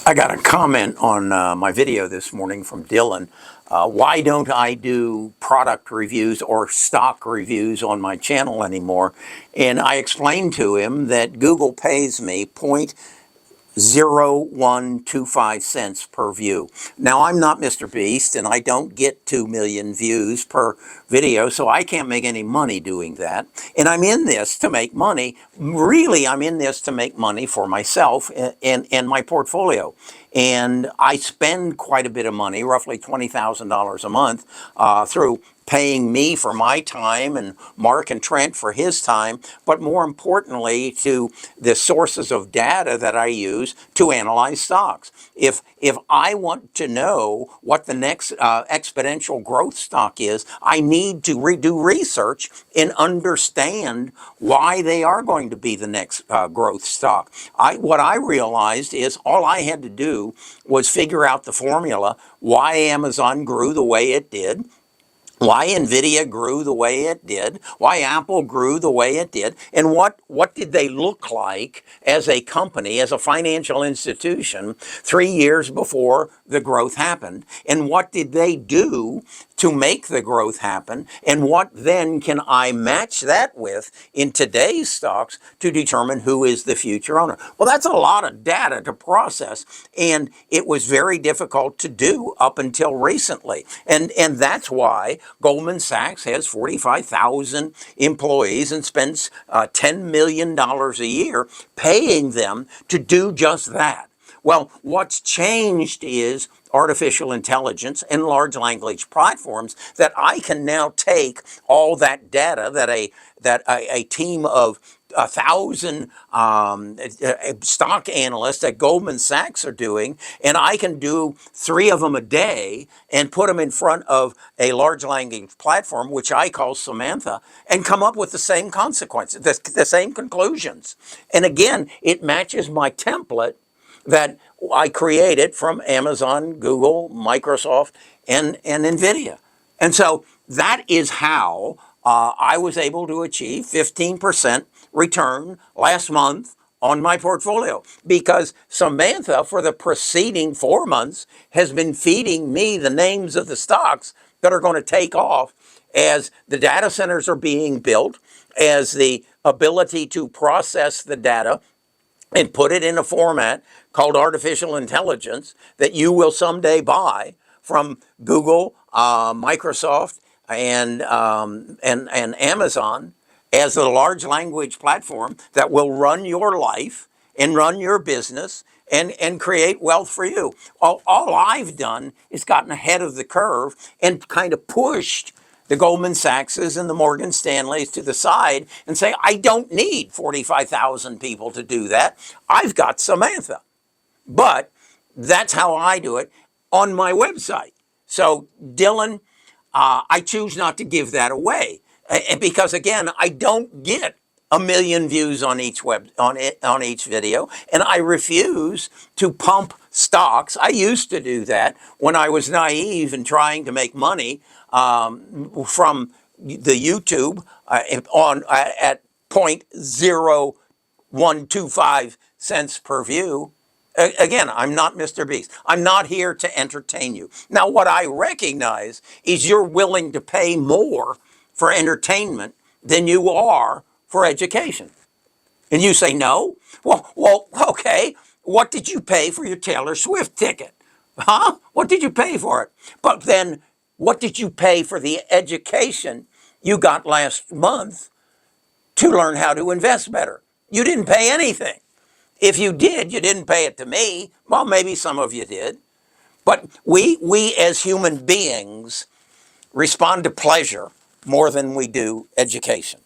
I got a comment on my video this morning from Dylan. Why don't I do product reviews or stock reviews on my channel anymore? And I explained to him that Google pays me 0.0125 cents per view. Now, I'm not Mr. Beast, and I don't get 2 million views per video, so I can't make any money doing that. And I'm in this to make money. Really, I'm in this to make money for myself and my portfolio. And I spend quite a bit of money, roughly $20,000 a month, through paying me for my time and Mark and Trent for his time, but more importantly to the sources of data that I use to analyze stocks. If I want to know what the next exponential growth stock is, I need to do research and understand why they are going to be the next growth stock. What I realized is all I had to do was figure out the formula, why Amazon grew the way it did, why NVIDIA grew the way it did, why Apple grew the way it did, and what did they look like as a company, as a financial institution 3 years before the growth happened, and what did they do to make the growth happen, and what then can I match that with in today's stocks to determine who is the future owner? Well, that's a lot of data to process, and it was very difficult to do up until recently. And that's why Goldman Sachs has 45,000 employees and spends $10 million a year paying them to do just that. Well, what's changed is artificial intelligence and large language platforms that I can now take all that data that a team of 1,000 stock analysts at Goldman Sachs are doing, and I can do 3 of them a day and put them in front of a large language platform, which I call Samantha, and come up with the same consequences, the same conclusions. And again, it matches my template that I created from Amazon, Google, Microsoft, and NVIDIA. And so that is how I was able to achieve 15% return last month on my portfolio, because Samantha, for the preceding 4 months, has been feeding me the names of the stocks that are going to take off as the data centers are being built, as the ability to process the data and put it in a format called artificial intelligence that you will someday buy from Google, Microsoft, and Amazon as a large language platform that will run your life and run your business and create wealth for you. All I've done is gotten ahead of the curve and kind of pushed the Goldman Sachses and the Morgan Stanleys to the side and say, I don't need 45,000 people to do that. I've got Samantha. But that's how I do it on my website. So, Dylan, I choose not to give that away because, again, I don't get 1 million views on each on each video, and I refuse to pump stocks. I used to do that when I was naive and trying to make money from the YouTube at 0.0125 cents per view. Again, I'm not Mr. Beast. I'm not here to entertain you. Now, what I recognize is you're willing to pay more for entertainment than you are for education. And you say no? Well, okay. What did you pay for your Taylor Swift ticket? Huh? What did you pay for it? But then, what did you pay for the education you got last month to learn how to invest better? You didn't pay anything. If you did, you didn't pay it to me. Well, maybe some of you did. But we as human beings respond to pleasure more than we do education.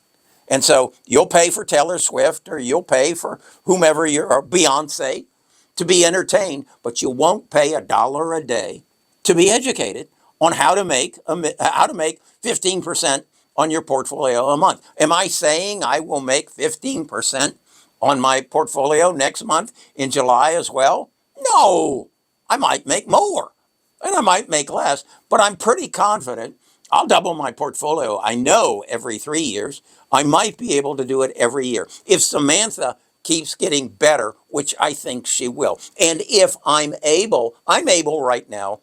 And so you'll pay for Taylor Swift or you'll pay for whomever or Beyonce to be entertained, but you won't pay $1 a day to be educated on how to make 15% on your portfolio a month. Am I saying I will make 15% on my portfolio next month in July as well? No, I might make more and I might make less, but I'm pretty confident I'll double my portfolio. I know every 3 years. I might be able to do it every year. If Samantha keeps getting better, which I think she will. And if I'm able right now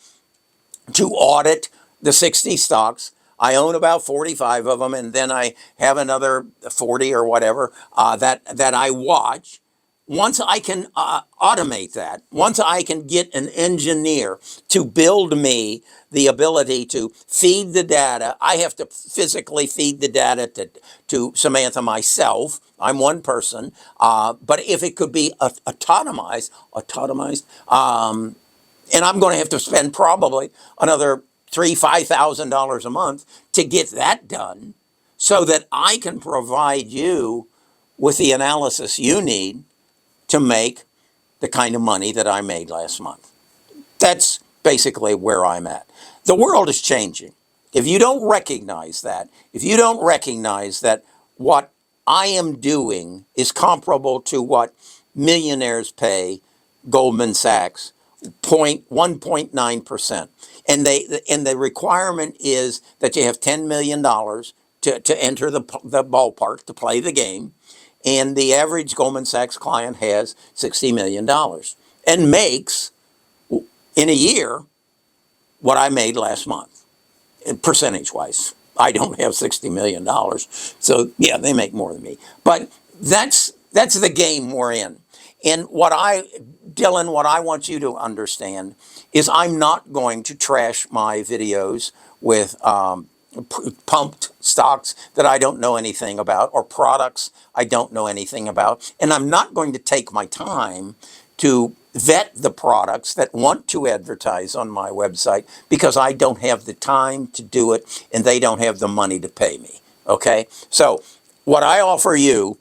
to audit the 60 stocks. I own about 45 of them, and then I have another 40 or whatever that I watch. Once I can automate that, once I can get an engineer to build me the ability to feed the data, I have to physically feed the data to Samantha myself. I'm one person, but if it could be autonomized, and I'm going to have to spend probably another $5,000 a month to get that done, so that I can provide you with the analysis you need to make the kind of money that I made last month. That's basically where I'm at. The world is changing. If you don't recognize that, if you don't recognize that what I am doing is comparable to what millionaires pay Goldman Sachs, 1.9%. And the requirement is that you have $10 million to enter the ballpark to play the game. And the average Goldman Sachs client has $60 million and makes in a year what I made last month, percentage wise. I don't have $60 million. So yeah, they make more than me. But that's the game we're in. And Dylan, what I want you to understand is I'm not going to trash my videos with pumped stocks that I don't know anything about, or products I don't know anything about. And I'm not going to take my time to vet the products that want to advertise on my website, because I don't have the time to do it and they don't have the money to pay me. Okay? So what I offer you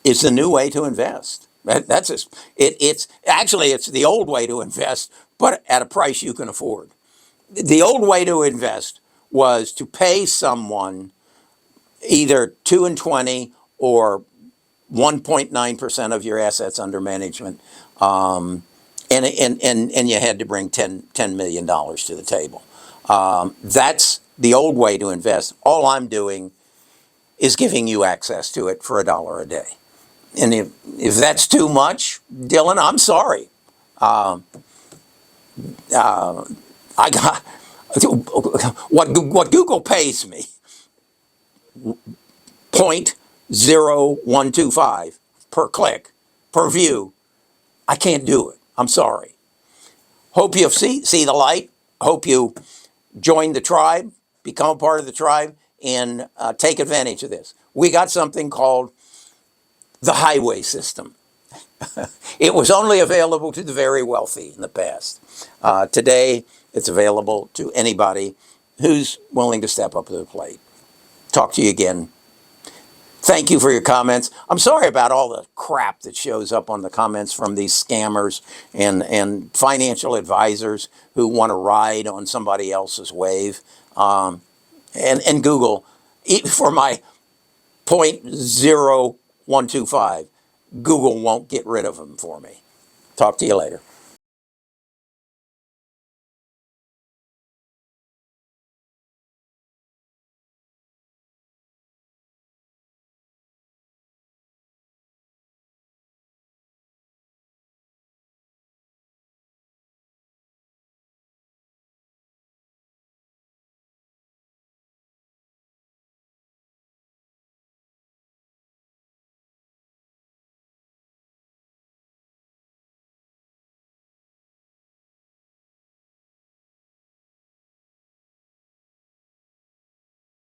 is the new way to invest. It's the old way to invest, but at a price you can afford. The old way to invest was to pay someone either 2 and 20 or 1.9% of your assets under management, and you had to bring $10 million to the table. That's the old way to invest. All I'm doing is giving you access to it for $1 a day. And if that's too much, Dylan, I'm sorry. I got what Google pays me, 0.0125 per click, per view. I can't do it. I'm sorry. Hope you see the light. Hope you join the tribe, become a part of the tribe, and take advantage of this. We got something called the highway system. It was only available to the very wealthy in the past. Today, it's available to anybody who's willing to step up to the plate. Talk to you again. Thank you for your comments. I'm sorry about all the crap that shows up on the comments from these scammers and financial advisors who want to ride on somebody else's wave. And Google, for my 0.0125, Google won't get rid of them for me. Talk to you later.